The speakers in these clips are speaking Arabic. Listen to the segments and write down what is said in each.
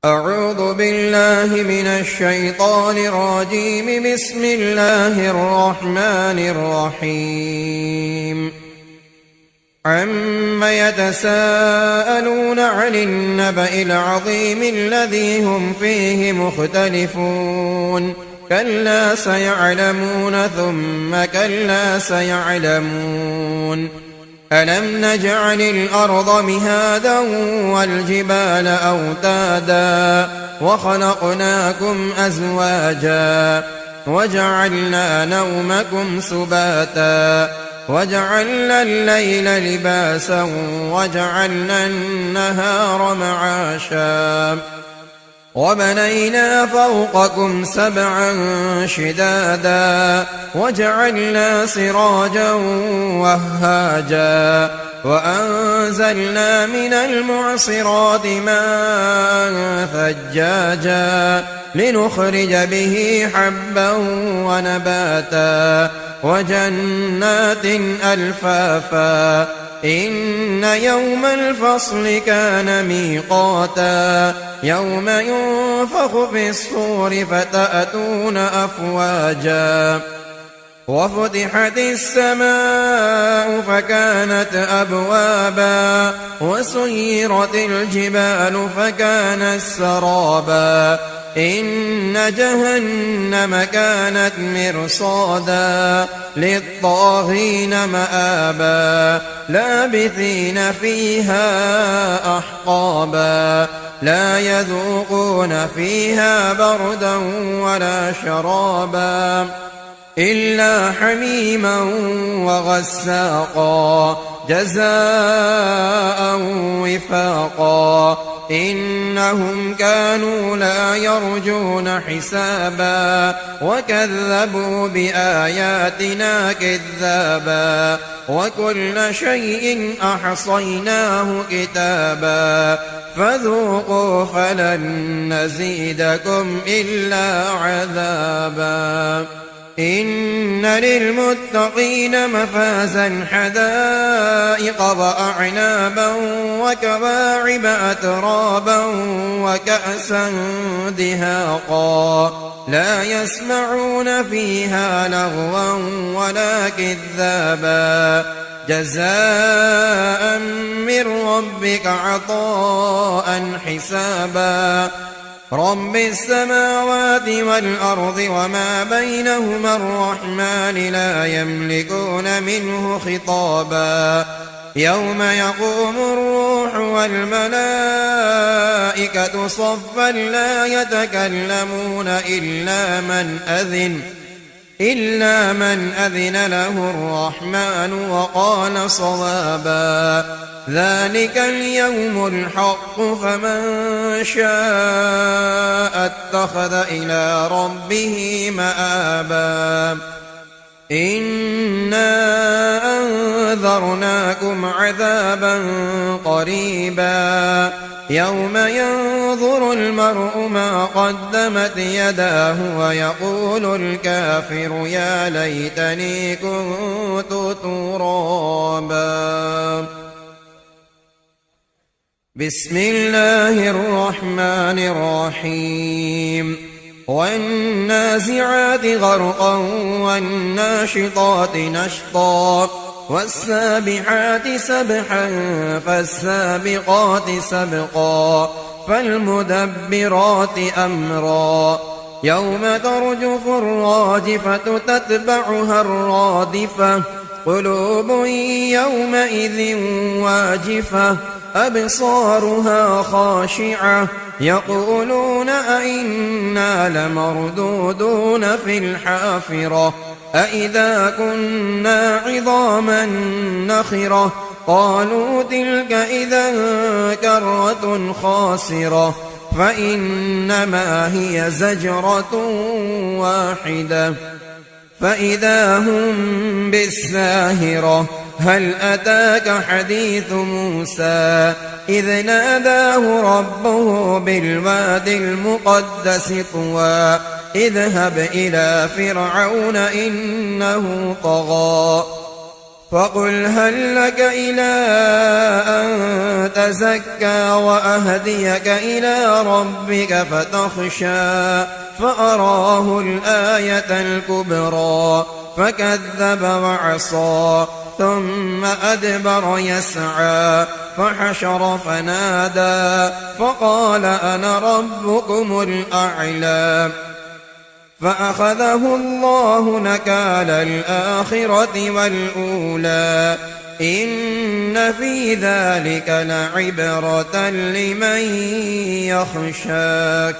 أعوذ بالله من الشيطان الرجيم. بسم الله الرحمن الرحيم. عم يتساءلون عن النبأ العظيم الذي هم فيه مختلفون كلا سيعلمون ثم كلا سيعلمون. ألم نجعل الأرض مهادا والجبال أوتادا وخلقناكم أزواجا وجعلنا نومكم سباتا وجعلنا الليل لباسا وجعلنا النهار معاشا وبنينا فوقكم سبعا شدادا وجعلنا سراجا وهاجا وأنزلنا من المعصرات ماء ثجاجا لنخرج به حبا ونباتا وجنات ألفافا إن يوم الفصل كان ميقاتا يوم ينفخ في الصور فتأتون أفواجا وفتحت السماء فكانت أبوابا وسيرت الجبال فكانت سرابا إن جهنم كانت مرصادا للطاغين مآبا لابثين فيها أحقابا لا يذوقون فيها بردا ولا شرابا إلا حميما وغساقا جزاء وفاقا إنهم كانوا لا يرجون حسابا وكذبوا بآياتنا كذابا وكل شيء أحصيناه كتابا فذوقوا فلن نزيدكم إلا عذابا إن للمتقين مفازا حدائق وأعنابا وكواعب أترابا وكأسا دهاقا لا يسمعون فيها لغوا ولا كذابا جزاء من ربك عطاء حسابا رب السماوات والأرض وما بينهما الرحمن لا يملكون منه خطابا يوم يقوم الروح والملائكة صفا لا يتكلمون إلا من أذن له الرحمن وقال صوابا ذلك اليوم الحق فمن شاء اتخذ إلى ربه مآبا إنا أنذرناكم عذابا قريبا يوم ينظر المرء ما قدمت يداه ويقول الكافر يا ليتني كنت ترابا. بسم الله الرحمن الرحيم. والنازعات غرقا والناشطات نشطا والسابحات سبحا فالسابقات سبقا فالمدبرات أمرا يوم ترجف الراجفة تتبعها الرادفة قلوب يومئذ واجفة أبصارها خاشعة يقولون أئنا لمردودون في الحافرة أئذا كنا عظاما نخرة قالوا تلك إذا كرة خاسرة فإنما هي زجرة واحدة فإذا هم بالساهرة هل أتاك حديث موسى إذ ناداه ربه بالواد المقدس طوى اذهب إلى فرعون إنه طغى فقل هل لك إلى أن تزكى وأهديك إلى ربك فتخشى فأراه الآية الكبرى فكذب وعصى ثم أدبر يسعى فحشر فنادى فقال أنا ربكم الأعلى فأخذه الله نكال الآخرة والأولى إن في ذلك لعبرة لمن يخشى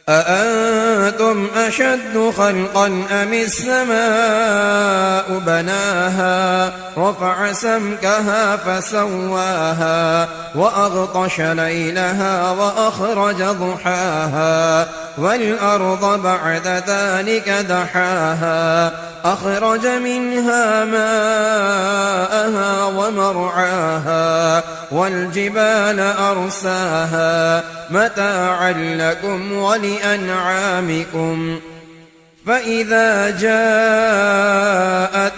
أأنتم أشد خلقا أم السماء بناها رفع سمكها فسواها وأغطش ليلها وأخرج ضحاها والأرض بعد ذلك دحاها أخرج منها ماءها ومرعاها والجبال أرساها متاعا لكم ولأنعامكم فإذا جاءت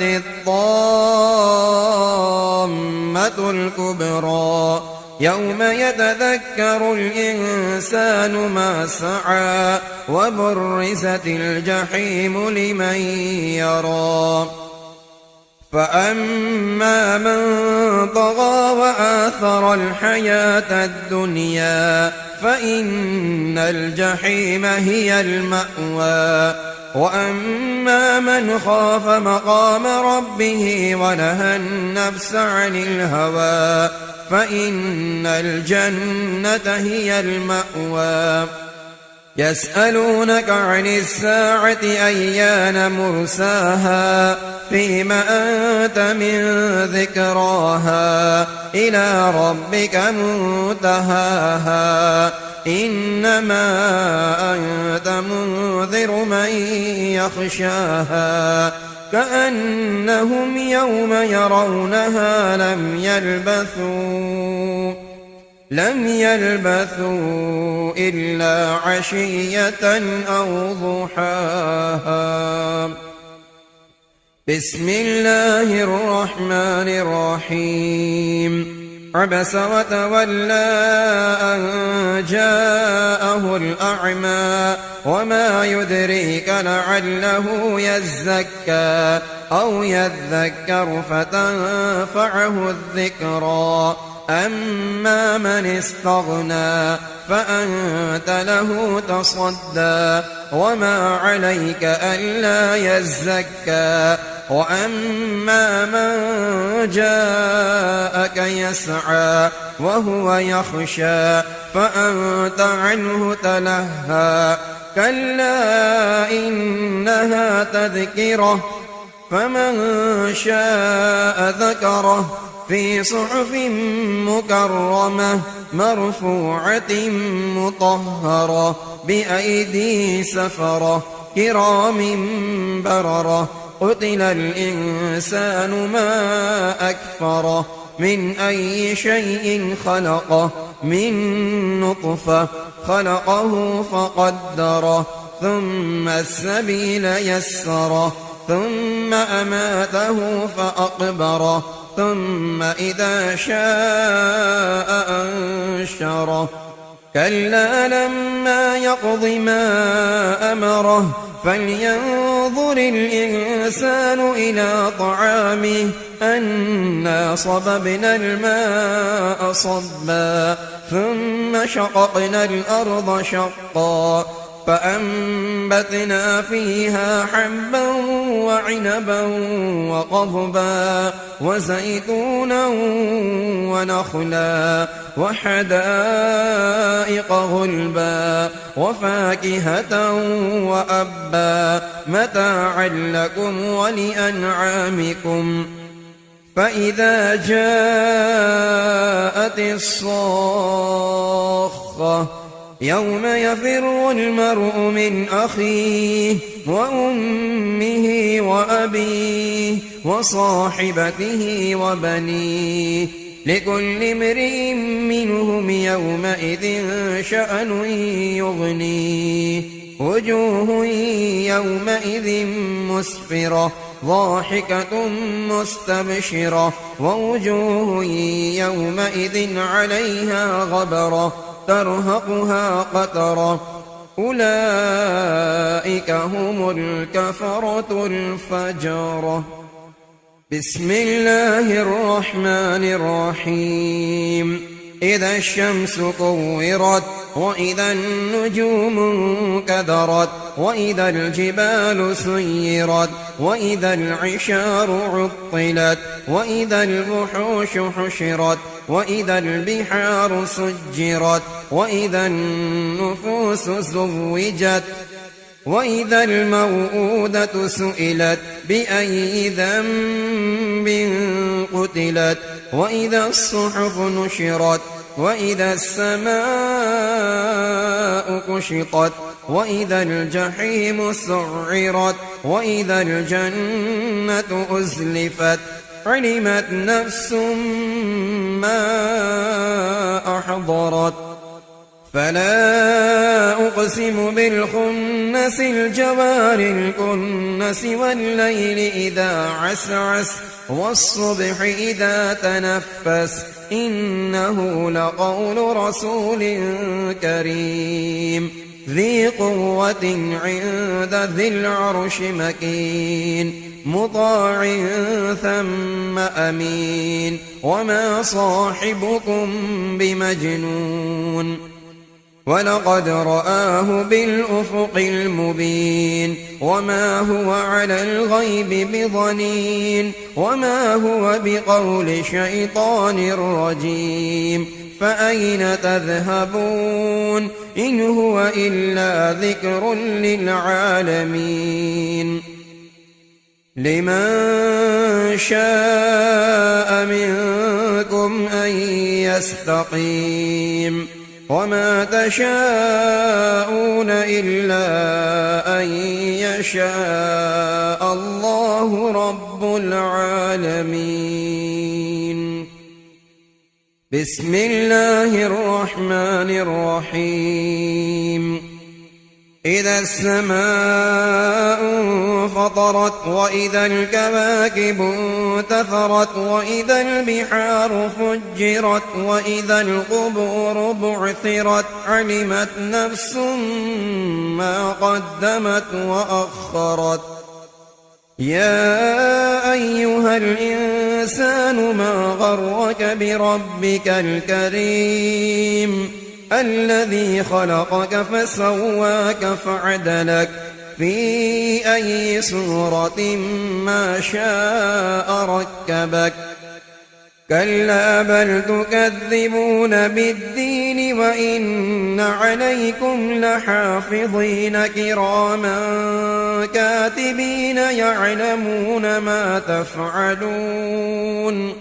الطامة الكبرى يوم يتذكر الإنسان ما سعى وبرزت الجحيم لمن يرى فأما من طغى وآثر الحياة الدنيا فإن الجحيم هي المأوى وأما من خاف مقام ربه ونهى النفس عن الهوى فإن الجنة هي المأوى يسألونك عن الساعة أيان مرساها فيم أنت من ذكراها إلى ربك منتهاها إنما أنت منذر من يخشاها كأنهم يوم يرونها لم يلبثوا إلا عشية أو ضحاها بسم الله الرحمن الرحيم عبس وتولى أن جاءه الأعمى وما يدريك لعله يزكى أو يذكر فتنفعه الذكرى أما من استغنى فأنت له تصدى وما عليك ألا يزكى وأما من جاءك يسعى وهو يخشى فأنت عنه تلهى كلا إنها تذكرة فمن شاء ذكره في صحف مكرمة مرفوعة مطهرة بأيدي سفرة كرام بررة قتل الإنسان ما أكفره من أي شيء خلقه من نطفة خلقه فقدره ثم السبيل يسره ثم أماته فأقبره ثم إذا شاء أنشره كلا لما يقض ما أمره فلينظر الإنسان إلى طعامه أنا صببنا الماء صبا ثم شققنا الأرض شقا فأنبتنا فيها حبا وعنبا وقضبا وزيتونا ونخلا وحدائق غلبا وفاكهة وأبا متاعا لكم ولأنعامكم فإذا جاءت الصاخة يوم يفر المرء من أخيه وأمه وأبيه وصاحبته وبنيه لكل امرئ منهم يومئذ شأن يغنيه وجوه يومئذ مسفرة ضاحكة مستبشرة ووجوه يومئذ عليها غبرة ترهقها قترة أولئك هم الكفرة الفجرة. بسم الله الرحمن الرحيم. إذا الشمس كورت وإذا النجوم انكدرت وإذا الجبال سيرت وإذا العشار عطلت وإذا الوحوش حشرت وإذا البحار سجرت وإذا النفوس زوجت وإذا الموءودة سئلت بأي ذنب قتلت وإذا الصحف نشرت وإذا السماء كشطت وإذا الجحيم سعرت وإذا الجنة أزلفت علمت نفس ما أحضرت. فلا أقسم بالخنس الجوار الكنس والليل إذا عسعس والصبح إذا تنفس إنه لقول رسول كريم ذي قوة عند ذي العرش مكين مطاع ثم أمين وما صاحبكم بمجنون ولقد رآه بالأفق المبين وما هو على الغيب بضنين وما هو بقول شيطان رجيم فأين تذهبون إن هو إلا ذكر للعالمين. لمن شاء منكم أن يستقيم وما تشاءون إلا أن يشاء الله رب العالمين. بسم الله الرحمن الرحيم. إذا السماء انفطرت وإذا الكواكب انتثرت وإذا البحار فجرت وإذا القبور بعثرت علمت نفس ما قدمت وأخرت. يا أيها الإنسان ما غرك بربك الكريم الذي خلقك فسواك فعدلك في أي صورة ما شاء ركبك كلا بل تكذبون بالدين وإن عليكم لحافظين كراما كاتبين يعلمون ما تفعلون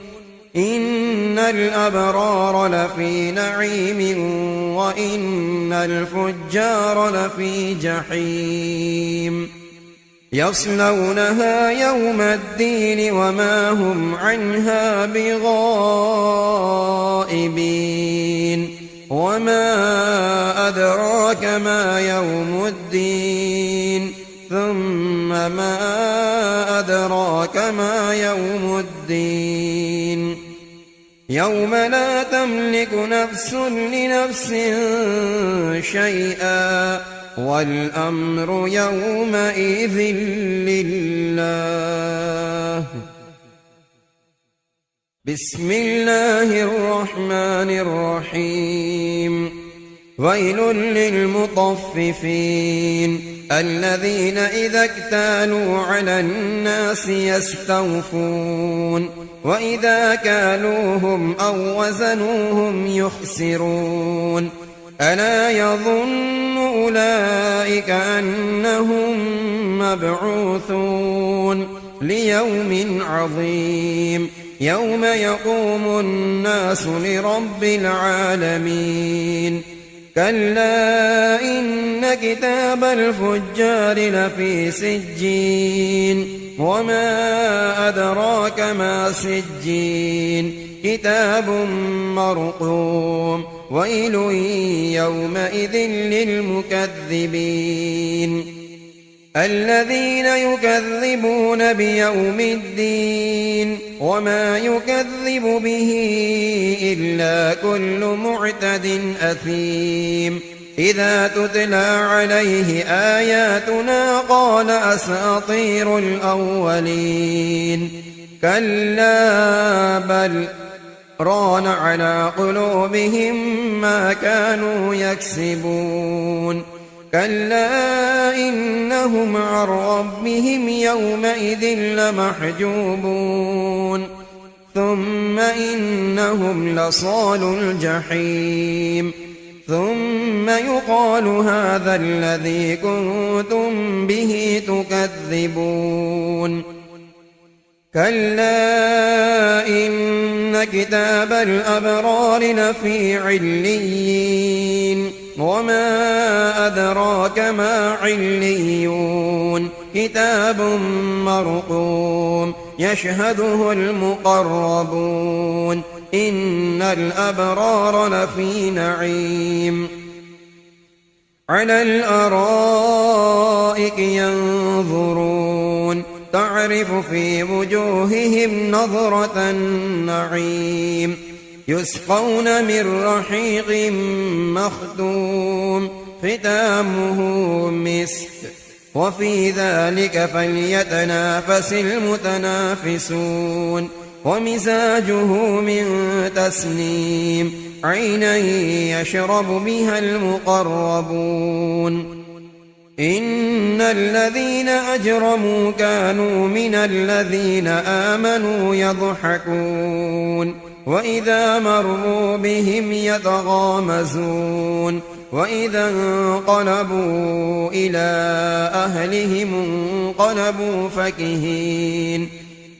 إن الأبرار لفي نعيم وإن الفجار لفي جحيم يصلونها يوم الدين وما هم عنها بغائبين. وما أدراك ما يوم الدين ثم ما أدراك ما يوم الدين يوم لا تملك نفس لنفس شيئا والأمر يومئذ لله. بسم الله الرحمن الرحيم. ويل للمطففين الذين إذا اكتالوا على الناس يستوفون وإذا كالوهم أو وزنوهم يخسرون ألا يظن أولئك أنهم مبعوثون ليوم عظيم يوم يقوم الناس لرب العالمين. كلا إن كتاب الفجار لفي سجين وما أدراك ما سجين كتاب مرقوم ويل يومئذ للمكذبين. الذين يكذبون بيوم الدين وما يكذب به إلا كل معتد أثيم إذا تتلى عليه آياتنا قال أساطير الأولين كلا بل ران على قلوبهم ما كانوا يكسبون كلا إنهم عن ربهم يومئذ لمحجوبون ثم إنهم لصالو الجحيم ثم يقال هذا الذي كنتم به تكذبون كلا إن كتاب الأبرار لفي عليين وما أدراك ما عليون كتاب مرقوم يشهده المقربون إن الأبرار لفي نعيم على الأرائك ينظرون تعرف في وجوههم نظرة النعيم يسقون من رحيق مختوم ختامه مسك وفي ذلك فليتنافس المتنافسون ومزاجه من تسنيم عينا يشرب بها المقربون إن الذين أجرموا كانوا من الذين آمنوا يضحكون وإذا مروا بهم يتغامزون وإذا انقلبوا إلى أهلهم انقلبوا فكهين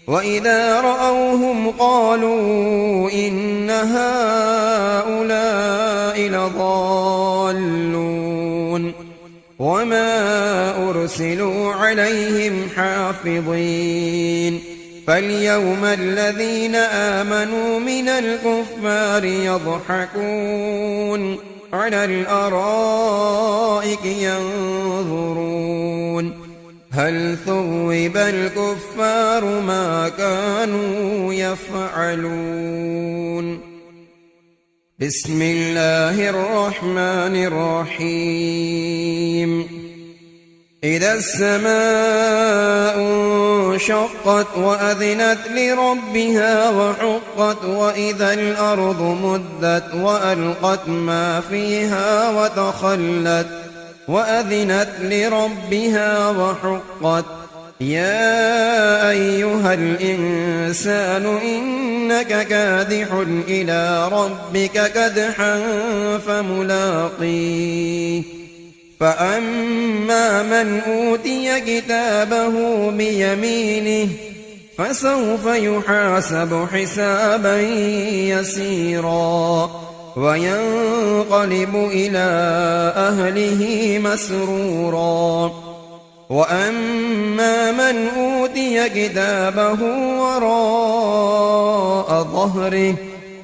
وإذا رأوهم قالوا إن هؤلاء لضالون وما أرسلوا عليهم حافظين فاليوم الذين آمنوا من الكفار يضحكون على الأرائك ينظرون هل ثوب الكفار ما كانوا يفعلون بسم الله الرحمن الرحيم إذا السماء انشقت وأذنت لربها وحقت وإذا الأرض مدت وألقت ما فيها وتخلت وأذنت لربها وحقت يا أيها الإنسان إنك كادح إلى ربك كدحا فملاقيه فأما من أوتي كتابه بيمينه فسوف يحاسب حسابا يسيرا وينقلب إلى أهله مسرورا وأما من أوتي كتابه وراء ظهره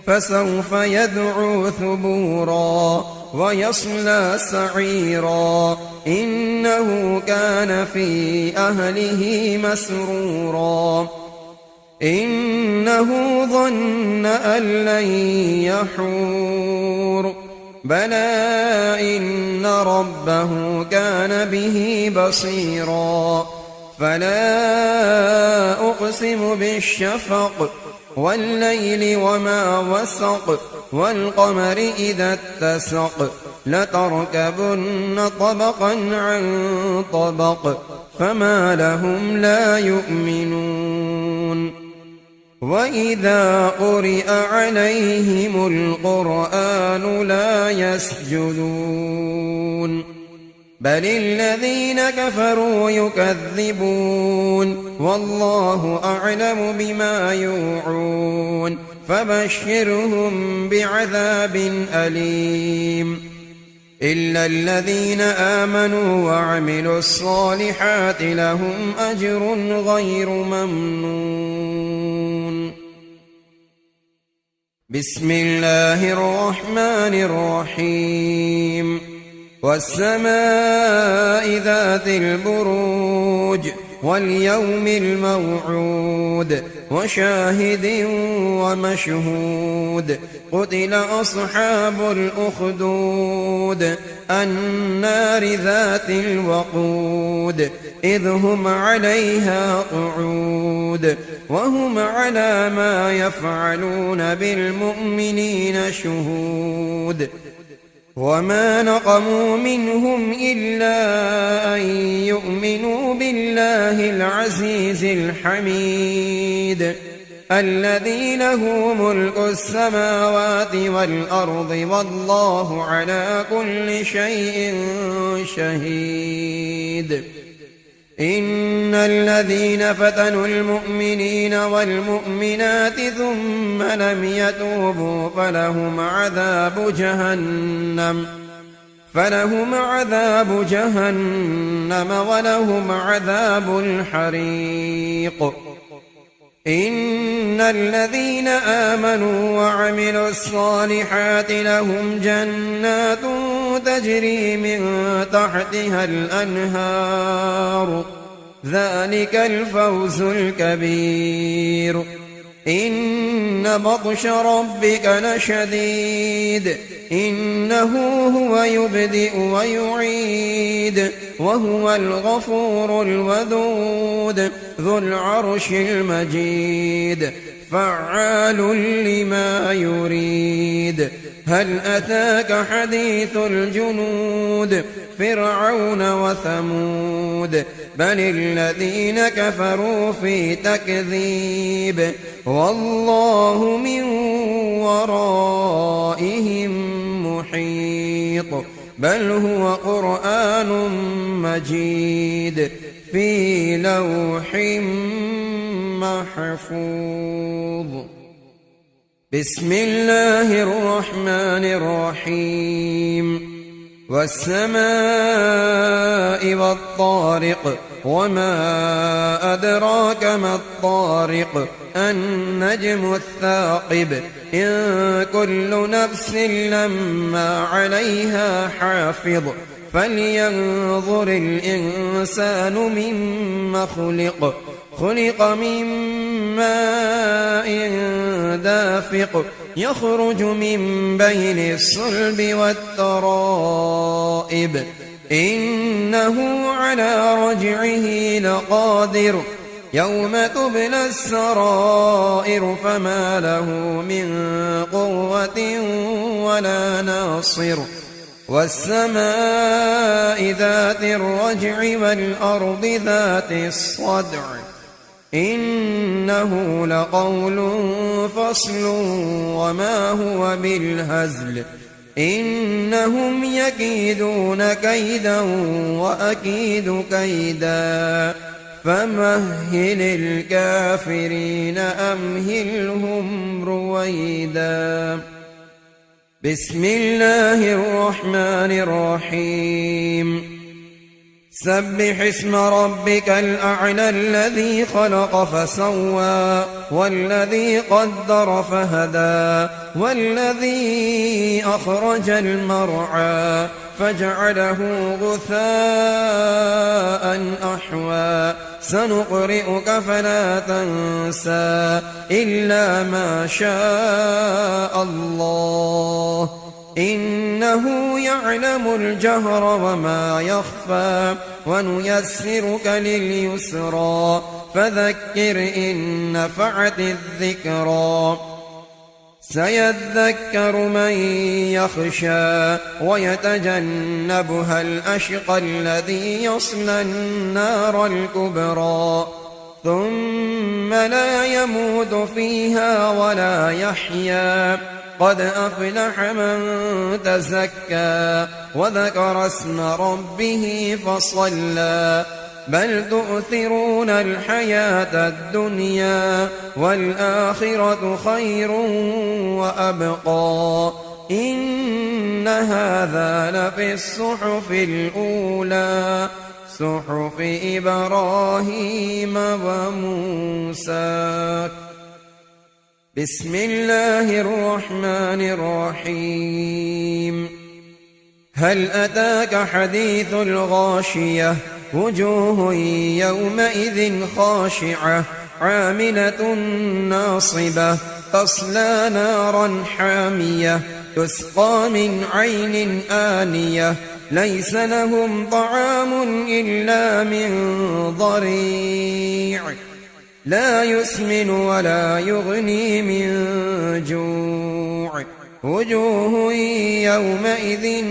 فسوف يدعو ثبورا ويصلى سعيرا إنه كان في أهله مسرورا إنه ظن أن لن يحور بلى إن ربه كان به بصيرا فلا أقسم بالشفق والليل وما وسق والقمر إذا اتسق لتركبن طبقا عن طبق فما لهم لا يؤمنون وإذا قرئ عليهم القرآن لا يسجدون بل الذين كفروا يكذبون والله أعلم بما يوعون فبشرهم بعذاب أليم إلا الذين آمنوا وعملوا الصالحات لهم أجر غير ممنون بسم الله الرحمن الرحيم والسماء ذات البروج واليوم الموعود وشاهد ومشهود قتل أصحاب الأخدود النار ذات الوقود إذ هم عليها قعود وهم على ما يفعلون بالمؤمنين شهود وما نقموا منهم إلا أن يؤمنوا بالله العزيز الحميد الذي له ملك السماوات والأرض والله على كل شيء شهيد إن الذين فتنوا المؤمنين والمؤمنات ثم لم يتوبوا فلهم عذاب جهنم ولهم عذاب الحريق إن الذين آمنوا وعملوا الصالحات لهم جنات تجري من تحتها الأنهار ذلك الفوز الكبير إن بطش ربك لشديد إنه هو يبدئ ويعيد وهو الغفور الودود ذو العرش المجيد فعال لما يريد هل أتاك حديث الجنود فرعون وثمود بل الذين كفروا في تكذيب والله من ورائهم محيط بل هو قرآن مجيد في لوح محفوظ بسم الله الرحمن الرحيم والسماء والطارق وما أدراك ما الطارق النجم الثاقب إن كل نفس لما عليها حافظ فلينظر الإنسان مما خلق من ماء دافق يخرج من بين الصلب والترائب إنه على رجعه لقادر يوم تبلى السرائر فما له من قوة ولا ناصر والسماء ذات الرجع والأرض ذات الصدع إنه لقول فصل وما هو بالهزل إنهم يكيدون كيدا وأكيد كيدا فمهل الكافرين أمهلهم رويدا بسم الله الرحمن الرحيم سبح اسم ربك الأعلى الذي خلق فسوى والذي قدر فهدى والذي أخرج المرعى فجعله غثاء أحوى سنقرئك فلا تنسى إلا ما شاء الله إنه يعلم الجهر وما يخفى ونيسرك لليسرى فذكر إن نفعت الذكرى سيذكر من يخشى ويتجنبها الأشقى الذي يصلى النار الكبرى ثم لا يموت فيها ولا يحيا قد أفلح من تزكى وذكر اسم ربه فصلى بل تؤثرون الحياة الدنيا والآخرة خير وأبقى إن هذا لفي الصحف الأولى صحف إبراهيم وموسى بسم الله الرحمن الرحيم هل أتاك حديث الغاشية وجوه يومئذ خاشعة عاملة ناصبة تصلى نارا حامية تسقى من عين آنية ليس لهم طعام إلا من ضريع لا يسمن ولا يغني من جوع وجوه يومئذ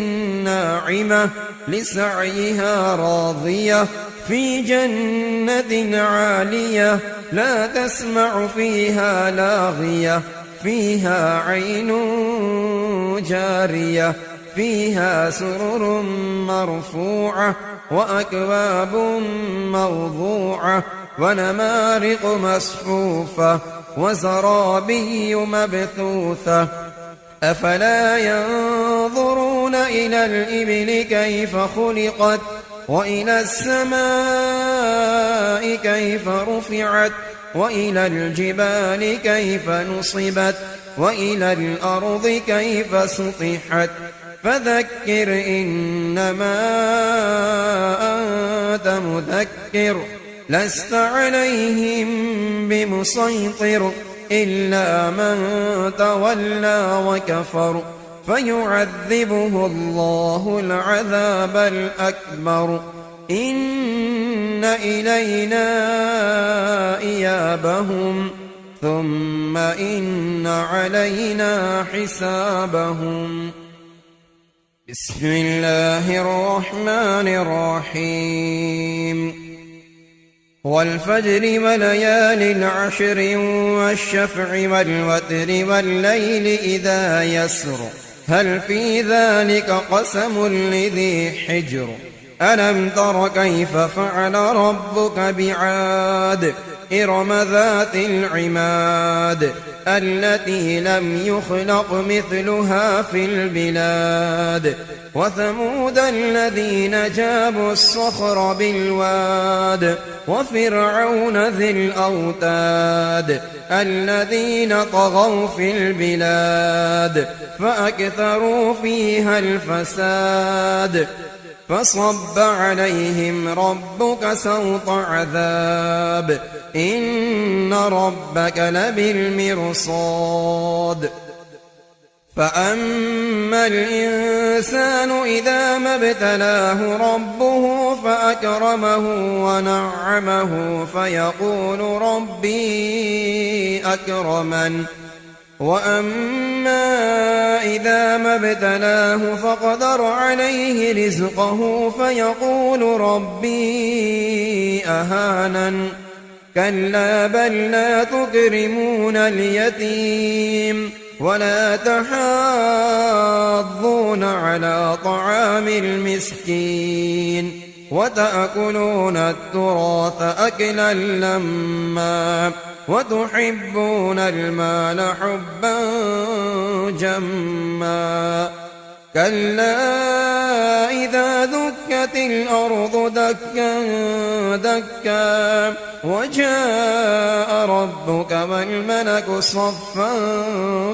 ناعمة لسعيها راضية في جنة عالية لا تسمع فيها لاغية فيها عين جارية فيها سرر مرفوعة وأكواب موضوعة ونمارق مصفوفة وزرابي مبثوثة أفلا ينظرون إلى الإبل كيف خلقت وإلى السماء كيف رفعت وإلى الجبال كيف نصبت وإلى الأرض كيف سطحت فذكر إنما أنت مذكر لست عليهم بمسيطر إلا من تولى وكفر فيعذبه الله العذاب الأكبر إن إلينا إيابهم ثم إن علينا حسابهم بسم الله الرحمن الرحيم والفجر وليال عشر والشفع والوتر والليل إذا يسر هل في ذلك قسم لذي حجر ألم تر كيف فعل ربك بعاد إرم ذات العماد التي لم يخلق مثلها في البلاد وثمود الذين جابوا الصخر بالواد وفرعون ذي الأوتاد الذين طغوا في البلاد فأكثروا فيها الفساد فصب عليهم ربك سوط عذاب إن ربك لبالمرصاد فأما الإنسان إذا ما ابتلاه ربه فأكرمه ونعمه فيقول ربي أكرمن وأما إذا ما ابتلاه فقدر عليه رزقه فيقول ربي أهانن كلا بل لا تكرمون اليتيم ولا تحاضون على طعام المسكين وتأكلون التراث أكلا لما وتحبون المال حبا جما كلا إذا دكت الأرض دكا دكا وجاء ربك والملك صفا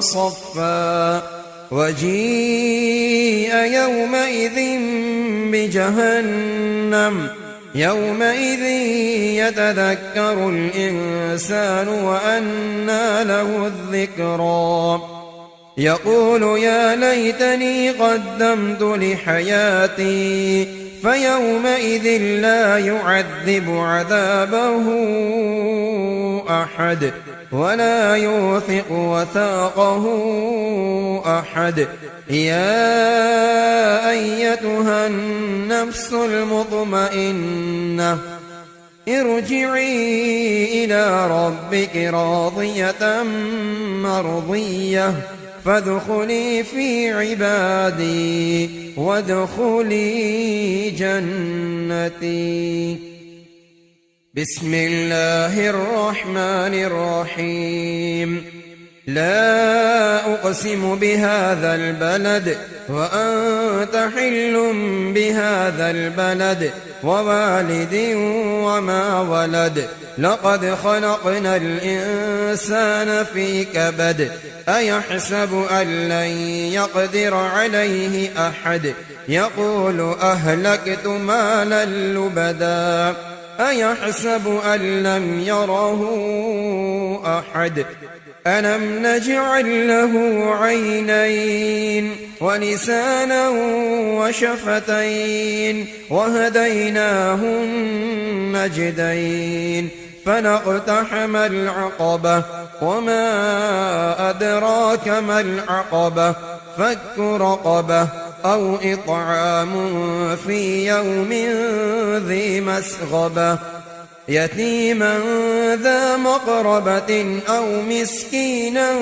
صفا وجيء يومئذ بجهنم يومئذ يتذكر الإنسان وأنى له الذكرى يقول يا ليتني قدمت لحياتي فيومئذ لا يعذب عذابه أحد ولا يوثق وثاقه أحد يا أيتها النفس المطمئنة ارجعي إلى ربك راضية مرضية فادخلي في عبادي وادخلي جنتي بسم الله الرحمن الرحيم لا أقسم بهذا البلد وأنت حل بهذا البلد ووالد وما ولد لقد خلقنا الإنسان في كبد أيحسب أن لن يقدر عليه أحد يقول أهلكت مالا لبدا أيحسب أن لم يره أحد ألم نجعل له عينين ولسانا وشفتين وهديناه النجدين فلاقتحم العقبة وما أدراك ما العقبة فك رقبة أو إطعام في يوم ذي مسغبة يتيما ذا مقربة أو مسكينا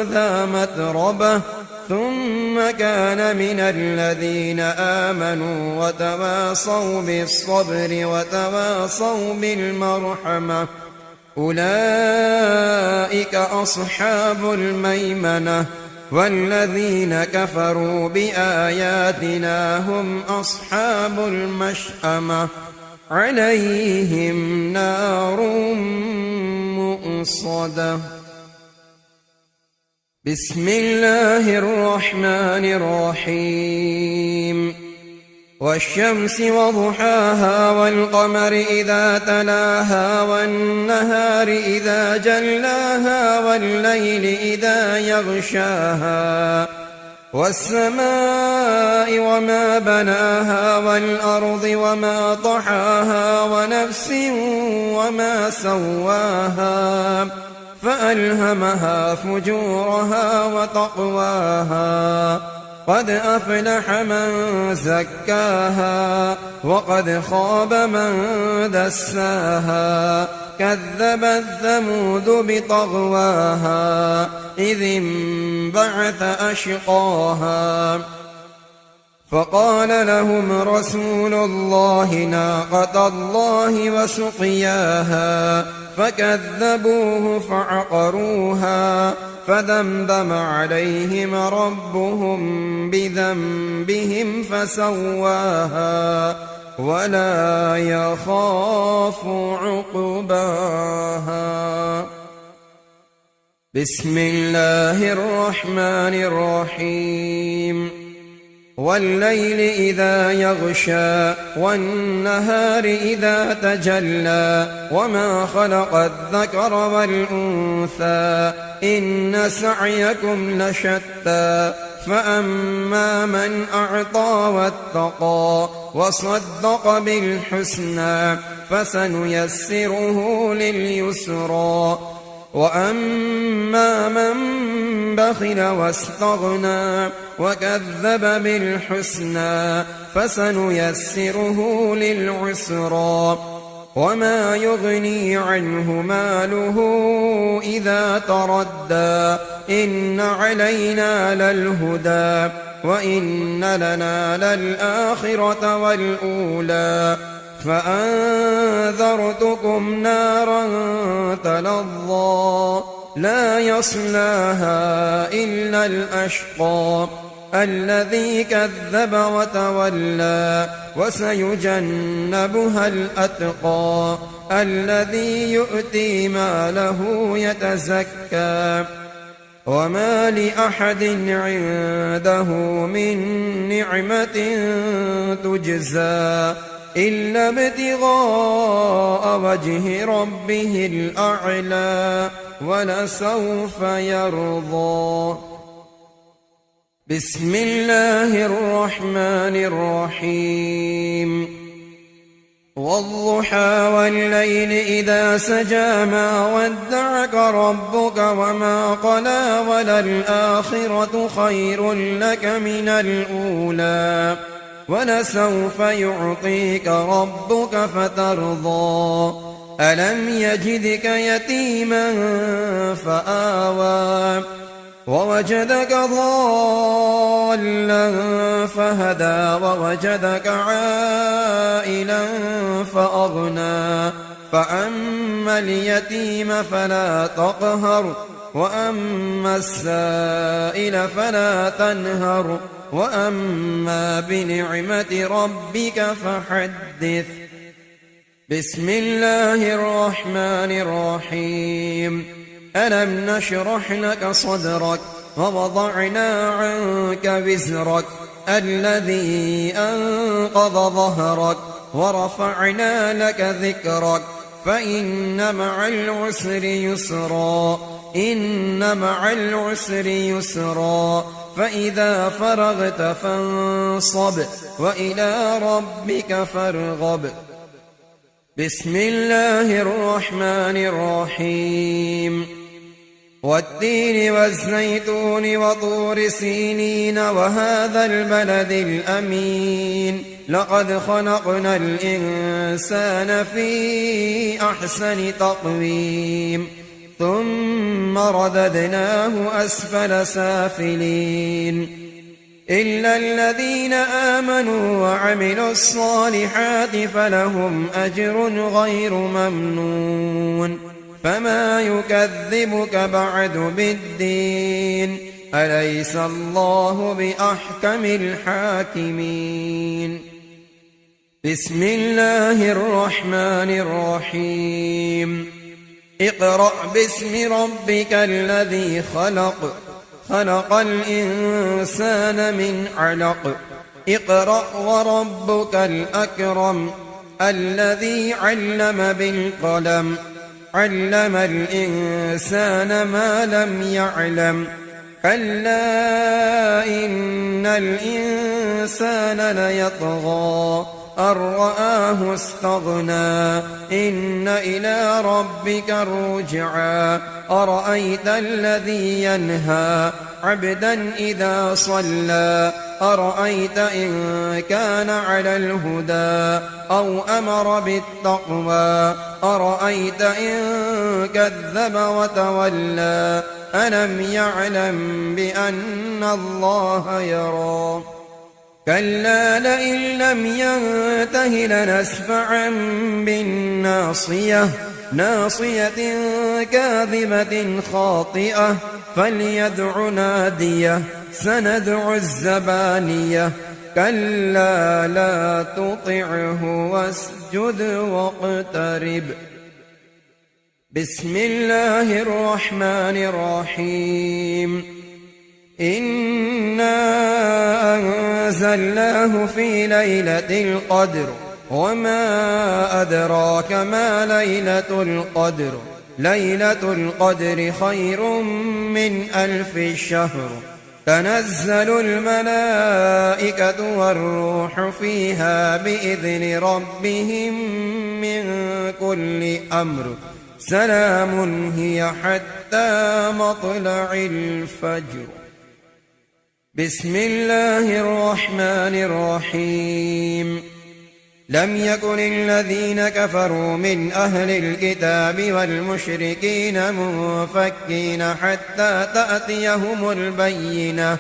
ذا متربة ثم كان من الذين آمنوا وتواصوا بالصبر وتواصوا بالمرحمة أولئك أصحاب الميمنة والذين كفروا بآياتنا هم أصحاب المشأمة عليهم نار مؤصدة. بسم الله الرحمن الرحيم والشمس وضحاها والقمر إذا تلاها والنهار إذا جلاها والليل إذا يغشاها والسماء وما بناها والأرض وما طحاها ونفس وما سواها فألهمها فجورها وتقواها قد أفلح من زكاها وقد خاب من دساها كذبت ثمود بطغواها إذ انبعث أشقاها فقال لهم رسول الله ناقة الله وسقياها فكذبوه فعقروها فدمدم عليهم ربهم بذنبهم فسواها ولا يخاف عقباها. بسم الله الرحمن الرحيم والليل إذا يغشى والنهار إذا تجلى وما خلق الذكر والأنثى إن سعيكم لشتى فأما من أعطى واتقى وصدق بالحسنى فسنيسره لليسرى وأما من بخل واستغنى وكذب بالحسنى فسنيسره للعسرى وما يغني عنه ماله إذا تردى إن علينا للهدى وإن لنا للآخرة والأولى فأنذرتكم نارا تلظى لا يصلاها إلا الأشقى الذي كذب وتولى وسيجنبها الأتقى الذي يؤتي ماله يتزكى وما لأحد عنده من نعمة تجزى إلا ابتغاء وجه ربه الأعلى ولسوف يرضى. بسم الله الرحمن الرحيم والضحى والليل إذا سجى ما ودعك ربك وما قلى وللآخرة خير لك من الأولى ولسوف يعطيك ربك فترضى ألم يجدك يتيما فآوى ووجدك ضالا فهدى ووجدك عائلا فأغنى فأما اليتيم فلا تقهر وأما السائل فلا تنهر وأما بنعمة ربك فحدث. بسم الله الرحمن الرحيم. ألم نشرح لك صدرك ووضعنا عنك وزرك الذي أنقض ظهرك ورفعنا لك ذكرك فإن مع العسر يسرا إن مع العسر يسرا فإذا فرغت فانصب وإلى ربك فارغب. بسم الله الرحمن الرحيم. والتين والزيتون وطور سينين وهذا البلد الأمين لقد خلقنا الإنسان في أحسن تقويم ثم رددناه أسفل سافلين إلا الذين آمنوا وعملوا الصالحات فلهم أجر غير ممنون. فما يكذبك بعد بالدين أليس الله بأحكم الحاكمين. بسم الله الرحمن الرحيم. اقرأ باسم ربك الذي خلق خلق الإنسان من علق اقرأ وربك الأكرم الذي علم بالقلم علم الإنسان ما لم يعلم كلا إن الإنسان ليطغى أن رآه استغنى إن إلى ربك الرجعى أرأيت الذي ينهى عبدا إذا صلى أرأيت إن كان على الهدى أو أمر بالتقوى أرأيت إن كذب وتولى ألم يعلم بأن الله يرى كلا لئن لم ينته لنسفعا بالناصية ناصية كاذبة خاطئة فليدع ناديه سندع الزبانية كلا لا تطعه واسجد واقترب. بسم الله الرحمن الرحيم. إنا أنزلناه في ليلة القدر وما أدراك ما ليلة القدر ليلة القدر خير من 1000 شهر تنزل الملائكة والروح فيها بإذن ربهم من كل أمر سلام هي حتى مطلع الفجر. بسم الله الرحمن الرحيم. لم يكن الذين كفروا من أهل الكتاب والمشركين منفكين حتى تأتيهم البينة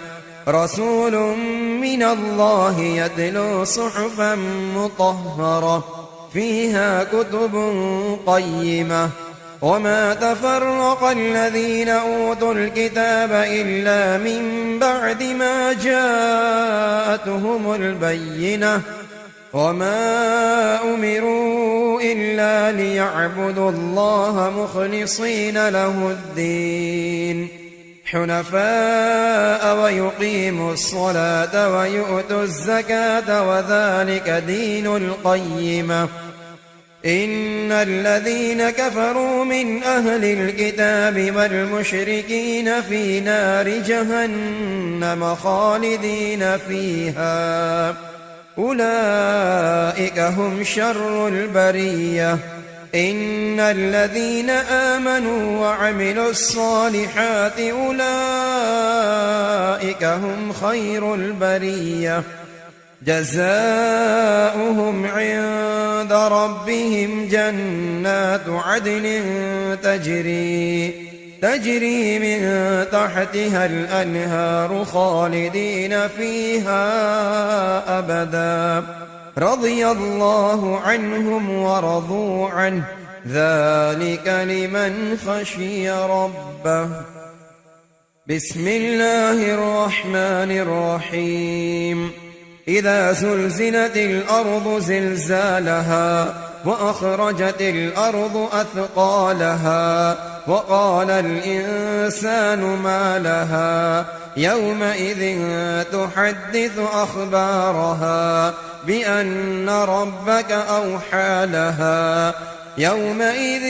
رسول من الله يتلو صحفا مطهرة فيها كتب قيمة وما تفرق الذين أوتوا الكتاب إلا من بعد ما جاءتهم البينة وما أمروا إلا ليعبدوا الله مخلصين له الدين حنفاء ويقيموا الصلاة ويؤتوا الزكاة وذلك دين القيمة. إن الذين كفروا من أهل الكتاب والمشركين في نار جهنم خالدين فيها أولئك هم شر البرية. إن الذين آمنوا وعملوا الصالحات أولئك هم خير البرية جزاؤهم عند ربهم جنات عدن تجري من تحتها الأنهار خالدين فيها أبدا رضي الله عنهم ورضوا عنه ذلك لمن خشي ربه. بسم الله الرحمن الرحيم إذا زلزلت الأرض زلزالها وأخرجت الأرض أثقالها وقال الإنسان ما لها يومئذ تحدث أخبارها بأن ربك أوحى لها يومئذ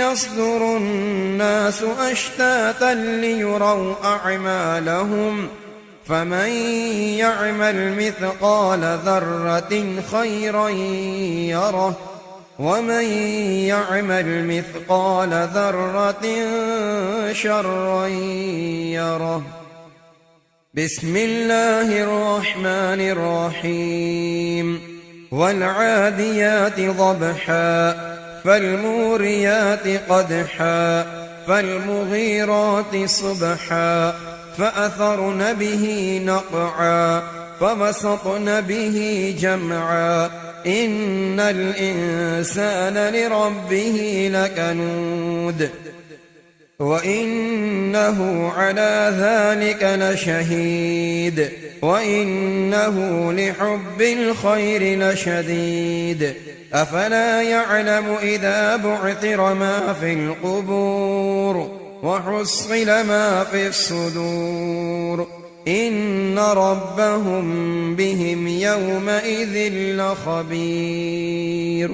يصدر الناس أشتاتا ليروا أعمالهم فمن يعمل مثقال ذرة خيرا يره ومن يعمل مثقال ذرة شرا يره بسم الله الرحمن الرحيم والعاديات ضبحا فالموريات قدحا فالمغيرات صبحا فأثرن به نقعا فوسطن به جمعا إن الإنسان لربه لكنود وإنه على ذلك لشهيد وإنه لحب الخير لشديد أفلا يعلم إذا بعثر ما في القبور وحصل ما في الصدور إن ربهم بهم يومئذ لخبير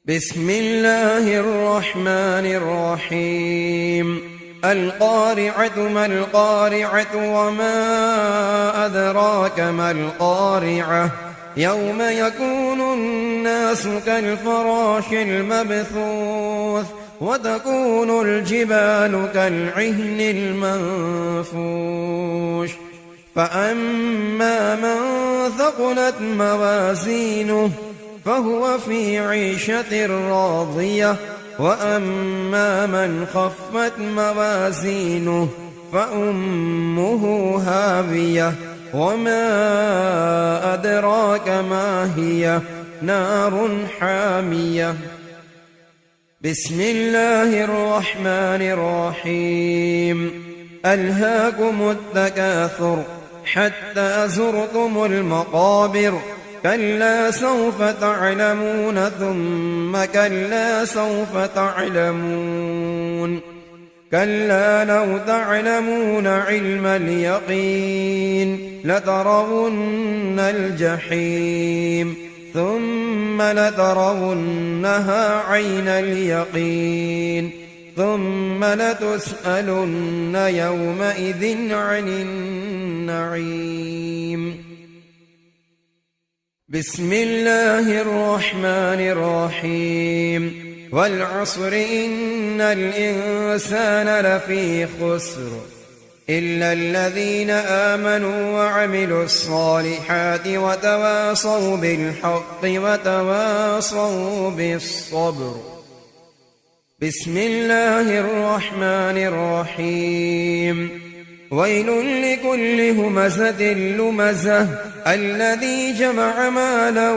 بسم الله الرحمن الرحيم القارعة ما القارعة وما أدراك ما القارعة يوم يكون الناس كالفراش المبثوث وتكون الجبال كالعهن المنفوش فأما من ثقلت موازينه فهو في عيشة راضية وأما من خفت موازينه فأمه هاوية وما أدراك ما هي نار حامية بسم الله الرحمن الرحيم ألهاكم التكاثر حتى زرتم المقابر كلا سوف تعلمون ثم كلا سوف تعلمون كلا لو تعلمون علم اليقين لترون الجحيم ثم لترونها عين اليقين ثم لتسألن يومئذ عن النعيم بسم الله الرحمن الرحيم والعصر إن الإنسان لفي خسر إلا الذين آمنوا وعملوا الصالحات وتواصوا بالحق وتواصوا بالصبر بسم الله الرحمن الرحيم ويل لكل همزة لمزة الذي جمع مالا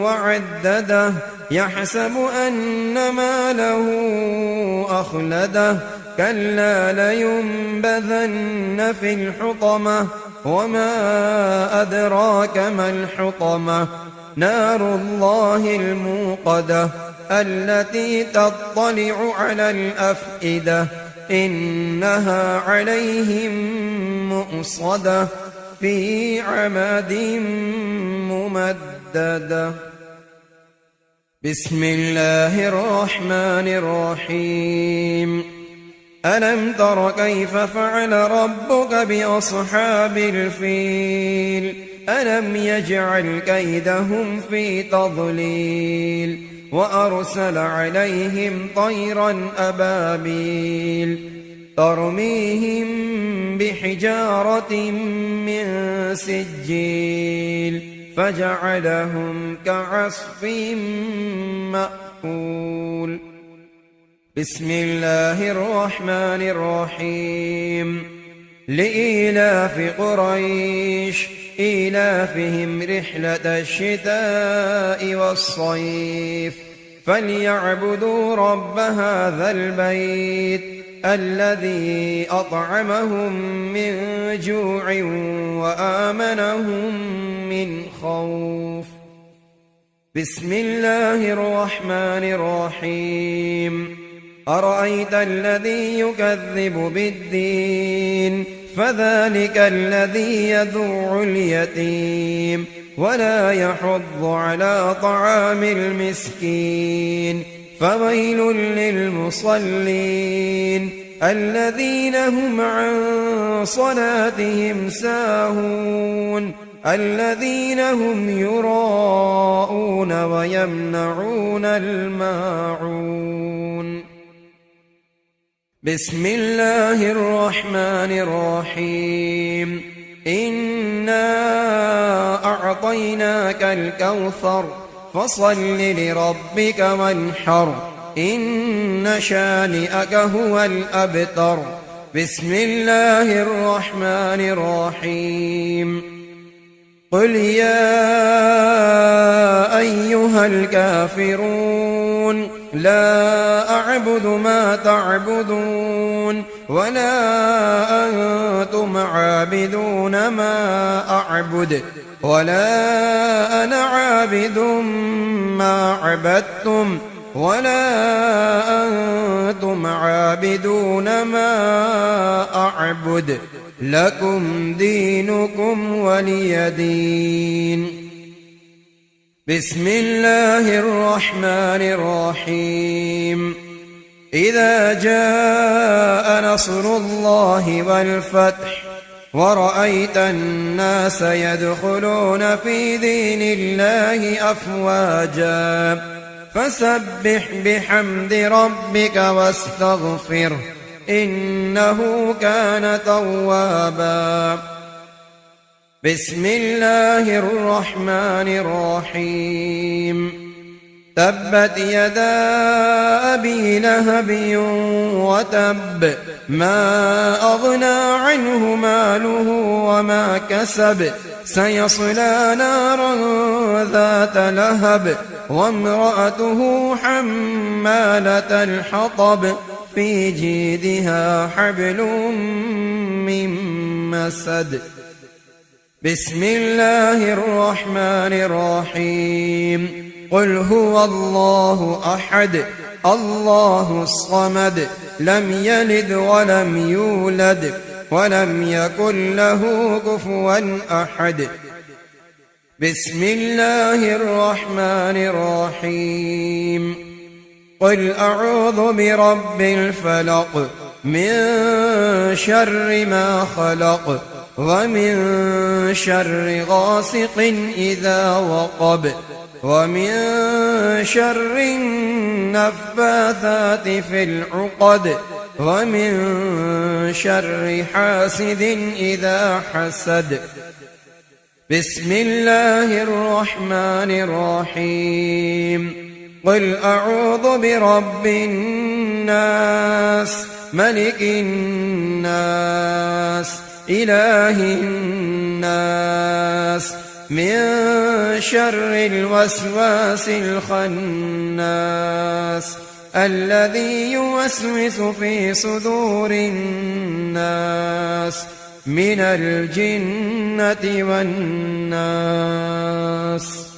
وعدده يحسب أن ماله أخلده كلا لينبذن في الحطمة وما أدراك ما الحطمة نار الله الموقدة التي تطلع على الأفئدة إنها عليهم مؤصدة في عمد ممددة بسم الله الرحمن الرحيم ألم تر كيف فعل ربك بأصحاب الفيل ألم يجعل كيدهم في تضليل وأرسل عليهم طيرا أبابيل ترميهم بحجارة من سجيل فجعلهم كعصف مأكول بسم الله الرحمن الرحيم لإيلاف قريش إيلافهم رحلة الشتاء والصيف فليعبدوا رب هذا البيت الذي أطعمهم من جوع وآمنهم من خوف. بسم الله الرحمن الرحيم. أرأيت الذي يكذب بالدين فذلك الذي يدع اليتيم ولا يحض على طعام المسكين فويل للمصلين الذين هم عن صلاتهم ساهون الذين هم يراءون ويمنعون الماعون. بسم الله الرحمن الرحيم. إنا أعطيناك الكوثر فصل لربك وانحر إن شانئك هو الأبتر. بسم الله الرحمن الرحيم. قل يا أيها الكافرون لا أعبد ما تعبدون ولا أنتم عابدون ما أعبد ولا أنا عابد ما عبدتم ولا أنتم عابدون ما أعبد لكم دينكم ولي دين. بسم الله الرحمن الرحيم. إذا جاء نصر الله والفتح ورأيت الناس يدخلون في دين الله أفواجا فسبح بحمد ربك واستغفره إنه كان توابا. بسم الله الرحمن الرحيم. تبت يدا أبي لهب وتب ما أغنى عنه ماله وما كسب سيصلى نارا ذات لهب وامرأته حمالة الحطب في جيدها حبل من مسد. بسم الله الرحمن الرحيم. قل هو الله أحد الله الصمد لم يلد ولم يولد ولم يكن له كفوا أحد. بسم الله الرحمن الرحيم. قل أعوذ برب الفلق من شر ما خلق ومن شر غاسق إذا وقب ومن شر النفاثات في العقد ومن شر حاسد إذا حسد. بسم الله الرحمن الرحيم. قل أعوذ برب الناس ملك الناس إله الناس من شر الوسواس الخناس الذي يوسوس في صدور الناس من الجنة والناس.